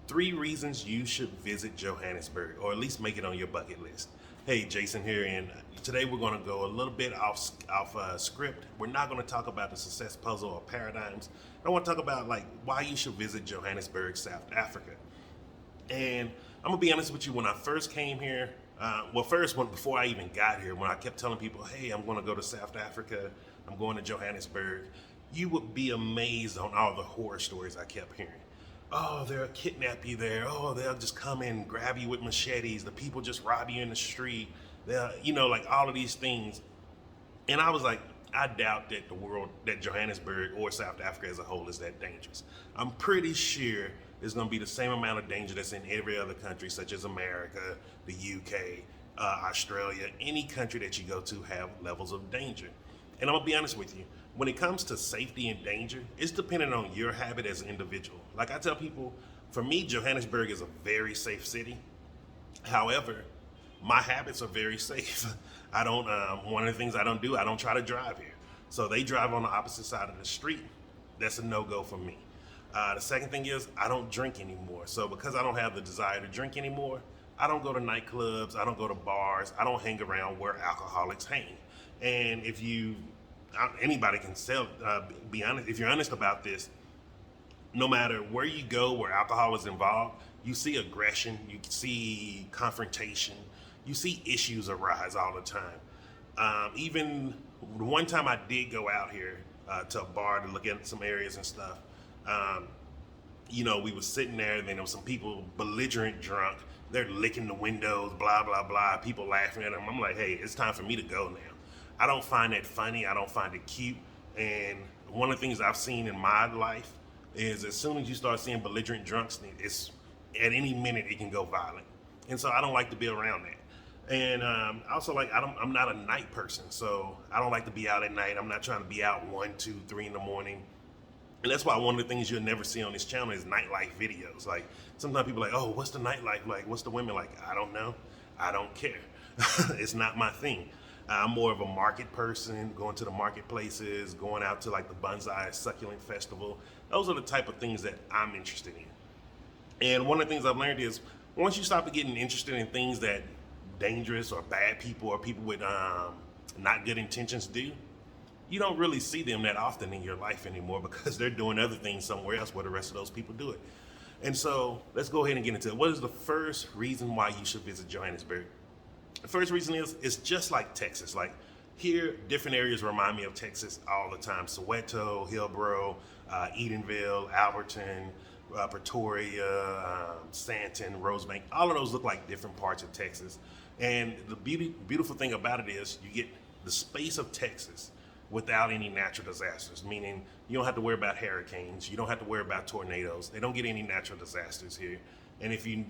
3 reasons you should visit Johannesburg, or at least make it on your bucket list. Hey, Jason here, and today we're going to go a little bit off script. We're not going to talk about the success puzzle or paradigms. I want to talk about like why you should visit Johannesburg, South Africa. And I'm gonna be honest with you. When I first came here, before I even got here, when I kept telling people, "Hey, I'm going to go to South Africa. I'm going to Johannesburg," you would be amazed on all the horror stories I kept hearing. Oh, they'll kidnap you there. Oh, they'll just come in and grab you with machetes. The people just rob you in the street. They'll, like all of these things. And I was like, I doubt that that Johannesburg or South Africa as a whole is that dangerous. I'm pretty sure it's going to be the same amount of danger that's in every other country, such as America, the UK, Australia. Any country that you go to have levels of danger. And I'm going to be honest with you. When it comes to safety and danger, it's dependent on your habit as an individual. Like I tell people, for me, Johannesburg is a very safe city. However, my habits are very safe. I don't, one of the things I don't do, I don't try to drive here. So they drive on the opposite side of the street. That's a no-go for me. The second thing is I don't drink anymore. So because I don't have the desire to drink anymore, I don't go to nightclubs, I don't go to bars, I don't hang around where alcoholics hang. And anybody can be honest, if you're honest about this, no matter where you go where alcohol is involved, you see aggression, you see confrontation, you see issues arise all the time. Even one time I did go out here to a bar to look at some areas and stuff. We were sitting there, and then there was some people belligerent drunk. They're licking the windows, blah, blah, blah. People laughing at them. I'm like, hey, it's time for me to go now. I don't find that funny. I don't find it cute. And one of the things I've seen in my life is as soon as you start seeing belligerent drunks, it's at any minute it can go violent. And so I don't like to be around that. And also, I'm not a night person, so I don't like to be out at night. I'm not trying to be out 1, 2, 3 in the morning. And that's why one of the things you'll never see on this channel is nightlife videos. Like sometimes people are like, oh, what's the nightlife like? What's the women like? I don't know. I don't care. It's not my thing. I'm more of a market person, going to the marketplaces, going out to like the Bonsai Succulent Festival. Those are the type of things that I'm interested in. And one of the things I've learned is once you stop getting interested in things that dangerous or bad people or people with not good intentions do, you don't really see them that often in your life anymore because they're doing other things somewhere else where the rest of those people do it. And so let's go ahead and get into it. What is the first reason why you should visit Johannesburg? The first reason is it's just like Texas. Like here, different areas remind me of Texas all the time. Soweto, Hillsborough, Edenville, Alberton, Pretoria, Sandton, Rosebank. All of those look like different parts of Texas. And the beautiful thing about it is you get the space of Texas without any natural disasters, meaning you don't have to worry about hurricanes, you don't have to worry about tornadoes. They don't get any natural disasters here. And if you've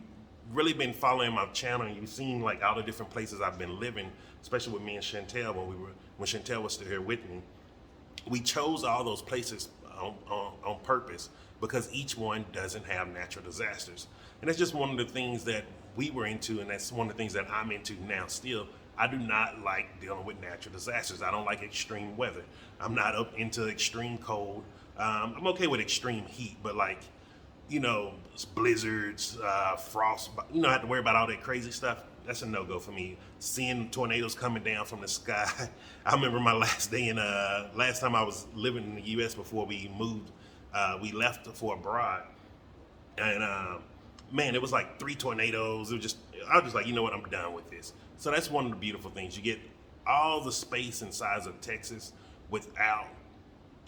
really been following my channel and you've seen like all the different places I've been living, especially with me and Chantel when Chantel was still here with me, we chose all those places on purpose because each one doesn't have natural disasters. And that's just one of the things that we were into, and that's one of the things that I'm into now still. I do not like dealing with natural disasters. I don't like extreme weather. I'm not up into extreme cold. I'm okay with extreme heat, but blizzards, frost, I have to worry about all that crazy stuff. That's a no-go for me. Seeing tornadoes coming down from the sky. I remember my last time I was living in the U.S. before we moved, we left for abroad. And man, it was like 3 tornadoes. I was just like, you know what, I'm done with this. So that's one of the beautiful things. You get all the space and size of Texas without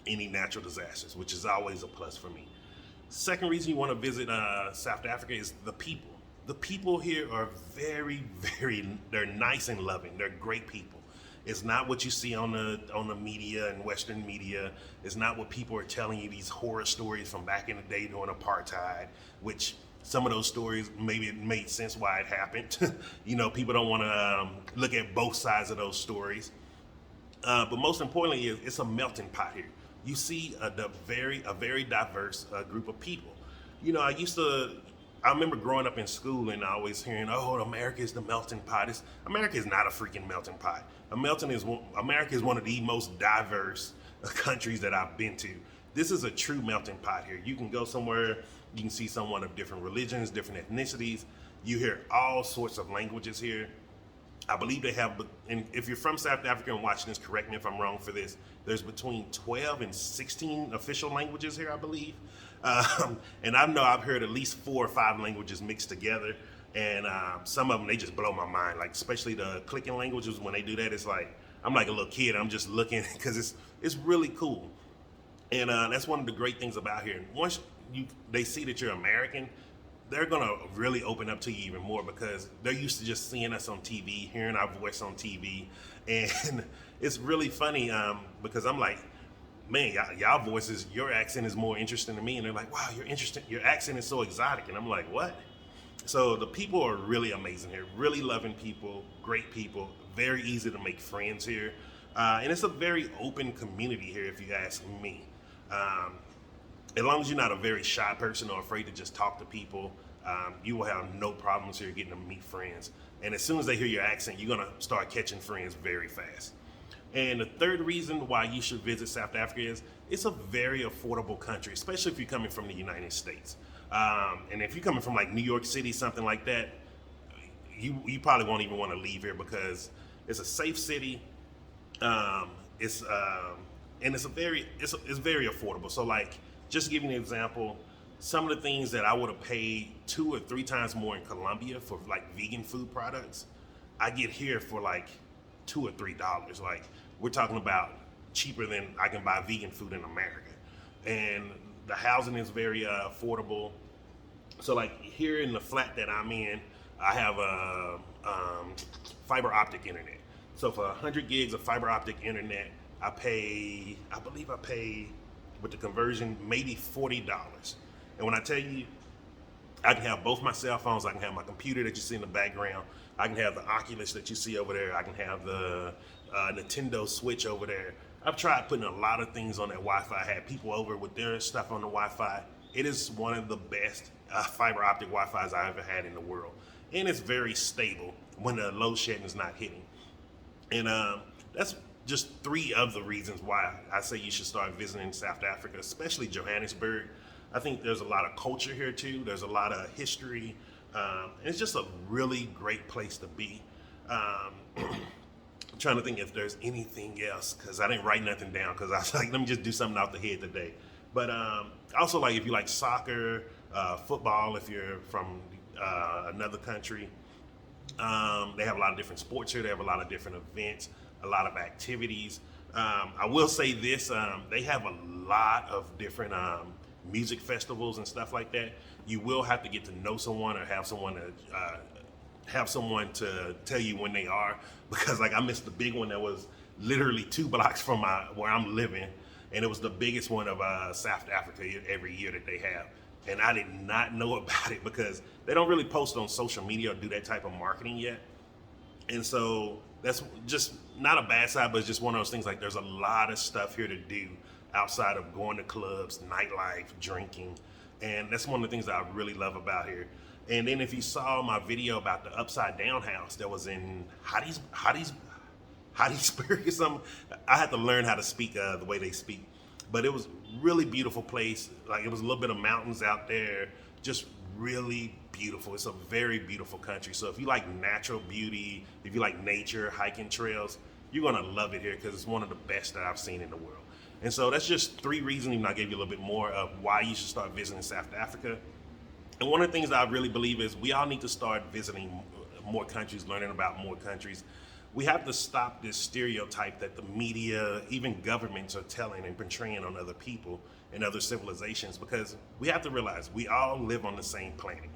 any natural disasters, which is always a plus for me. Second reason you want to visit South Africa is the people. The people here are very, they're nice and loving. They're great people. It's not what you see on the media and Western media. It's not what people are telling you, these horror stories from back in the day during apartheid, which some of those stories, maybe it made sense why it happened. People don't want to look at both sides of those stories. But most importantly, it's a melting pot here. You see a very diverse group of people. I remember growing up in school and always hearing, oh, America is the melting pot. America is not a freaking melting pot. America is one of the most diverse countries that I've been to. This is a true melting pot here. You can go somewhere, you can see someone of different religions, different ethnicities. You hear all sorts of languages here. I believe they have, and if you're from South Africa and watching this, correct me if I'm wrong for this, there's between 12 and 16 official languages here, I believe. And I know I've heard at least 4 or 5 languages mixed together. And some of them, they just blow my mind. Like, especially the clicking languages, when they do that, it's like, I'm like a little kid. I'm just looking because it's really cool. And that's one of the great things about here. Once they see that you're American, they're gonna really open up to you even more because they're used to just seeing us on TV, hearing our voice on TV, and it's really funny because I'm like, man, y'all voices, your accent is more interesting to me, and they're like, wow, you're interesting, your accent is so exotic, and I'm like, what? So the people are really amazing here, really loving people, great people, very easy to make friends here, and it's a very open community here, if you ask me. As long as you're not a very shy person or afraid to just talk to people, you will have no problems here getting to meet friends. And as soon as they hear your accent, you're gonna start catching friends very fast. And the third reason why you should visit South Africa is it's a very affordable country, especially if you're coming from the United States. And if you're coming from like New York City, something like that, you probably won't even want to leave here because it's a safe city. And it's very affordable. So like, just to give you an example, some of the things that I would have paid 2 or 3 times more in Colombia for like vegan food products, I get here for like $2 or $3. Like, we're talking about cheaper than I can buy vegan food in America. And the housing is very affordable. So like here in the flat that I'm in, I have a fiber optic internet. So for 100 gigs of fiber optic internet, I believe I pay with the conversion, maybe $40. And when I tell you, I can have both my cell phones, I can have my computer that you see in the background, I can have the Oculus that you see over there, I can have the Nintendo Switch over there. I've tried putting a lot of things on that Wi-Fi. I had people over with their stuff on the Wi-Fi. It is one of the best fiber optic Wi-Fis I ever had in the world. And it's very stable when the load shedding is not hitting. And that's just 3 of the reasons why I say you should start visiting South Africa, especially Johannesburg. I think there's a lot of culture here too. There's a lot of history. It's just a really great place to be. I'm trying to think if there's anything else because I didn't write nothing down because I was like, let me just do something off the head today. But also, like, if you like soccer, football, if you're from another country, they have a lot of different sports here. They have a lot of different events, a lot of activities. I will say this, they have a lot of different music festivals and stuff like that. You will have to get to know someone or have someone to tell you when they are, because like I missed the big one that was literally 2 blocks from where I'm living, and it was the biggest one of South Africa every year that they have. And I did not know about it because they don't really post on social media or do that type of marketing yet. And so that's just not a bad side, but it's just one of those things, like there's a lot of stuff here to do outside of going to clubs, nightlife, drinking. And that's one of the things that I really love about here. And then if you saw my video about the upside down house that was in Johannesburg or something, I had to learn how to speak the way they speak. But it was really beautiful place. Like, it was a little bit of mountains out there, just really beautiful. It's a very beautiful country. So if you like natural beauty, if you like nature, hiking trails, you're gonna love it here because it's one of the best that I've seen in the world. And so that's just 3 reasons, even I gave you a little bit more of why you should start visiting South Africa. And one of the things that I really believe is we all need to start visiting more countries, learning about more countries. We have to stop this stereotype that the media, even governments, are telling and portraying on other people and other civilizations, because we have to realize we all live on the same planet.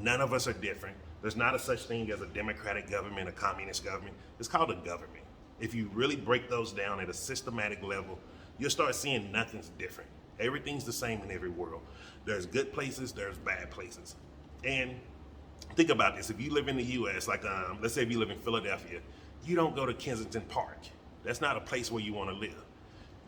None of us are different. There's not a such thing as a democratic government, a communist government. It's called a government. If you really break those down at a systematic level, you'll start seeing nothing's different. Everything's the same in every world. There's good places, there's bad places. And think about this. If you live in the US, like let's say if you live in Philadelphia, you don't go to Kensington Park. That's not a place where you want to live.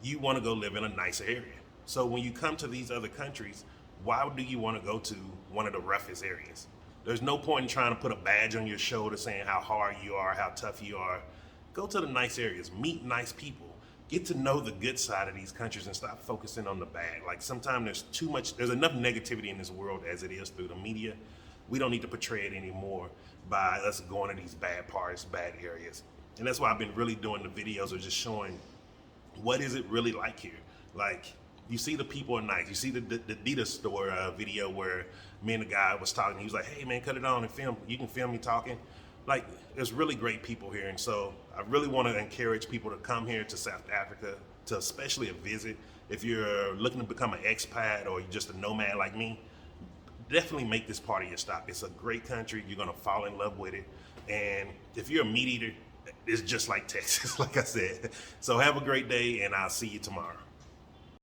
You want to go live in a nicer area. So when you come to these other countries, why do you want to go to one of the roughest areas? There's no point in trying to put a badge on your shoulder saying how hard you are, how tough you are. Go to the nice areas, meet nice people, get to know the good side of these countries and stop focusing on the bad. Like sometimes there's enough negativity in this world as it is through the media. We don't need to portray it anymore by us going to these bad parts, bad areas. And that's why I've been really doing the videos of just showing what is it really like here. Like you see the people are nice. You see the Adidas store video where me and the guy was talking. He was like, hey man, cut it on and film. You can film me talking. Like there's really great people here. And so I really want to encourage people to come here to South Africa, to especially a visit. If you're looking to become an expat or you're just a nomad like me, definitely make this part of your stop. It's a great country. You're going to fall in love with it. And if you're a meat eater, it's just like Texas, like I said. So have a great day, and I'll see you tomorrow.